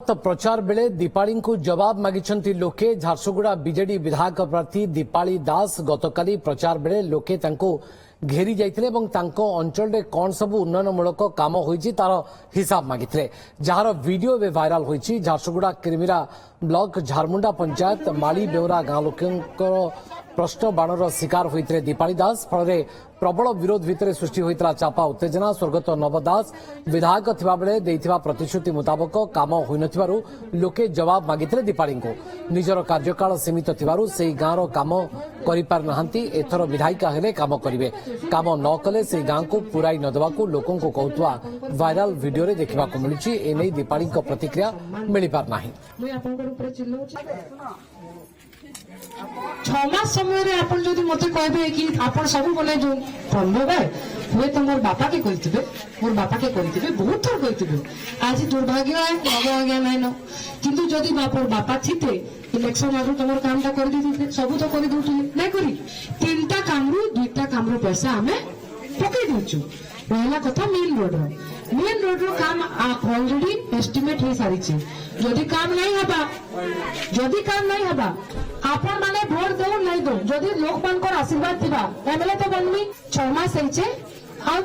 तो प्रचार बेले दीपाली को जवाब मागिछंती लोके झारसुगुड़ा बीजेडी विधायक प्रार्थी दीपाली दास गतकाली प्रचार बेले लोके तांको घेरी जाइथिले एवं तांको अंचल रे कोन सब उन्नयनमूलक काम होईची तार हिसाब मागिथिले जार वीडियो बे वायरल होईची झारसुगुड़ा किरमिरा ब्लॉक झारमुंडा पंचायत माली बेवरा गां लोकंकर प्रश्न बाणर शिकार होते दीपाली दास फल प्रबल विरोध भितर सृष्टि होता चापा उत्तेजना स्वर्गत नवदास विधायक थिबा बेले देइथिबा प्रतिश्रुति मुताबक काम होई नथिबारु लोके जवाब मागिथिले दीपाली को निजर कार्यकाल सीमित थिबारु सेही गांर काम करि पार नाहंती एथर विधायिका हेले काम करिवे काम न कले से गां को पुराई न देबाकू लोकों को कहउतवा वायरल वीडियो रे देखिबाकू मिलुची एनै दीपाली को प्रतिक्रिया मिलि पार नाही। 6 मास समय आपण जदि मते कहबे कि आपण सब बोले जो संभव है हुए तो मोर बापा के कहितबे मोर बापा के कहितबे बहुत थर कहितबे आज दुर्भाग्य है नव आज्ञा नै न किंतु जदि बापा थिते इलेक्शन आगु तमर कामटा कर दिथिले सब तो कर दउथिले नै करी तीनटा कामरु दुईटा कामरु पैसा हमें पकई दउछु पहला कथा मेन रोड रो काम ऑलरेडी एस्टिमेट हो सारी छी जदि काम नहीं हबा आपण माने भोट दो नहीं दो जदि लोक मानकर आशीर्वाद थिबा एमएलए तो बनमी 6 मास हेचे आ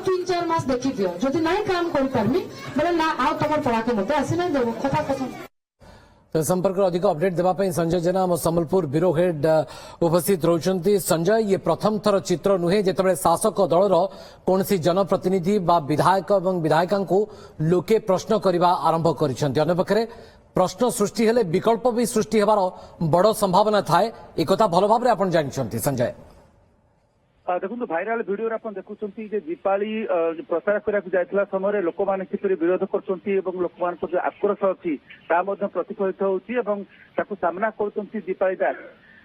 3-4 मास देखि दियो जदि नहीं काम कर परमी बोले ना आ तमर पड़ा के मते आसी नहीं देबो कथा कथा। तो संपर्क अधिक अपडेट देवाई संजय जेना आम संबलपुर ब्यूरो हेड उपस्थित रहउछंती। संजय ये प्रथम थर चित्र नुहे जेतेबेले शासक दलर कोनसी जनप्रतिनिधि बा विधायक एवं विधायिका को लोके प्रश्न करबा आरंभ करिसंती अन्यपक्षे प्रश्न सृष्टि हेले विकल्प भी सृष्टि हेबार बड़ संभावना थाए एक कथा भल भाबरे आपण जानिसंती संजय। देखो भाइराल भिडियो देखुं दीपाली प्रचार करने समय लोक मैंने किपरि विरोध कर लोक मान जो आक्रोश अच्छी प्रतिफलित होती सामना कर दीपाली दास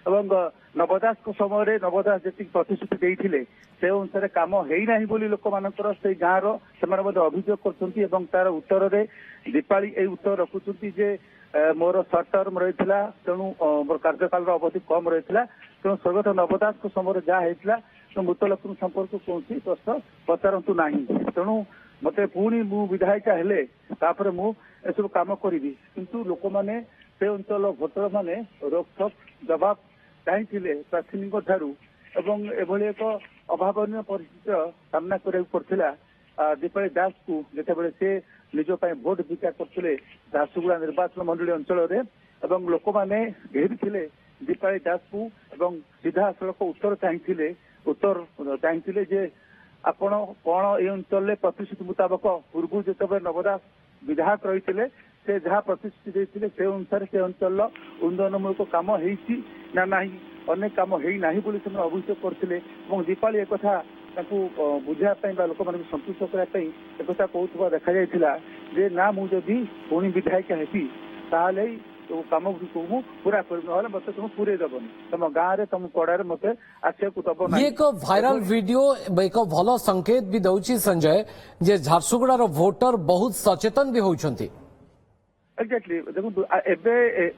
एवं नवदास समय नवदास जी प्रतिश्रुति देते से अनुसार कम होना लोक मानकर से गाँव से अभियोग कर तार उत्तर में दीपाली ये उत्तर रखुच्च मोर सर्ट टर्म रही तेणु मोर कार्यकाल अवधि कम रही तेणु स्वर्गत नवदास समय जहाँ होता तो मृत लोक संपर्क कौन प्रश्न पचारतु ना तेणु मत पुणी मु विधायिका हेले तापर मु एसब कम करी किंतु लोक मैंने से अंचल भोटर मैंने रोकथक जवाब चाहिए प्रार्थी ठारू एवं एभली एक अभावन परिस्थिति सामना करा पड़ता दीपाली दास को जितेबाला से निज भोट भिक्षा करते झारसुगुड़ा निर्वाचन मंडली अंचल लोक मैंने घेरी दीपाली दास को सीधा सड़क उत्तर चाहिए जे आपण कौन ये अंचल प्रतिश्रुति मुताबक पूर्व जिते नवदास विधायक रही से जहाँ प्रतिश्रुति देते से अनुसार से अंचल उन्नयनमूलक काम ना नहीं अनेक कम होना अभियोग करते दीपाली एक बुझापी लोक मान संतुष्ट करने एक कहूँ देखा जाता ना मुझे पुणी विधायिका हेबी ताल तो कम गुड़ पूरा कर मत तुम पूरे दबन तुम गाँव में तुम पड़ा मत आसिया दब ये एक वायरल वीडियो एक भल संकेत भी दौची संजय जे झारसुगुड़ार वोटर बहुत सचेतन भी होउछंती। एक्जाक्टली देखो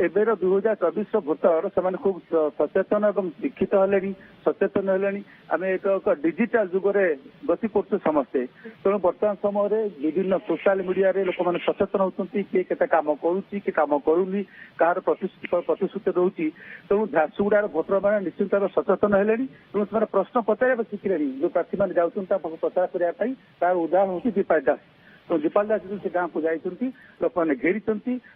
एबेर 2024 भोटर से खूब सचेतन और शिक्षित हेले सचेतन हेले आम एक डिजिटाल जुगरे गति कर समस्ते तेणु बर्तमान समय विभिन्न सोशल मीडिया लोक मैंने सचेतन होती किए के कम करुच्ची कि कम करूनी कहार प्रतिश्रुति रोचे तेणु झारसुगुड़ार भोटर मैंने निश्चित भाव सचेतन हेले तेणु से प्रश्न पचार शिखिले जो प्रार्थी मैंने जाऊँ प्रचार करने तार उदाहरण हूँ दीपाली दास तो दीपाली दास से गाँव को जाती लोक मैंने घेरी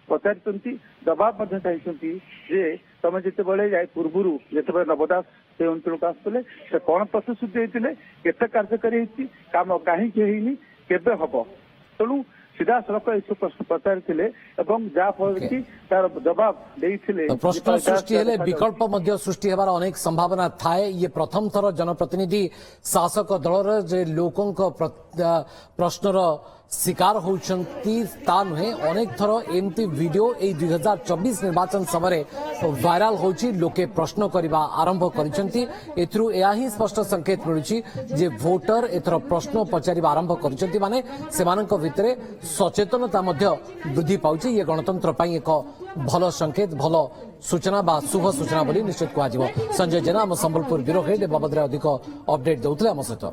पचारि जवाब चाहिए तुम जिते पूर्व जिते नवदास से अंचल को आसुले से कौन प्रतिश्रुति देते केते कार्यकारी कम कहीं केबे हम तेणु सीधा सड़क ये प्रश्न पचारि जहाँफल कि तार जवाब देते प्रश्न सृष्टि हेले विकल्प मध्य सृष्टि हेबार अनेक संभावना थाए ये प्रथम थर जनप्रतिनिधि शासक दलर जे लोकों प्रश्नर शिकार होउछंती ता नुहे अनेक थर एमती वीडियो ए 2024 निर्वाचन समय वायरल होची लोके प्रश्न करबा आरंभ करिसंती एथरु एया ही स्पष्ट संकेत मिलुची जे वोटर एथर प्रश्न पचारिबा आरंभ करिसंती माने सेमानक भितरे सचेतनता मध्य वृद्धि पाउची ये गणतंत्र पई एक भल संकेत भल सूचना बा शुभ सूचना बोली निश्चित कह संजय जेना आम संबलपुर ब्यूरो हेड बाबद अधिक अपडेट दउतले आम सहित।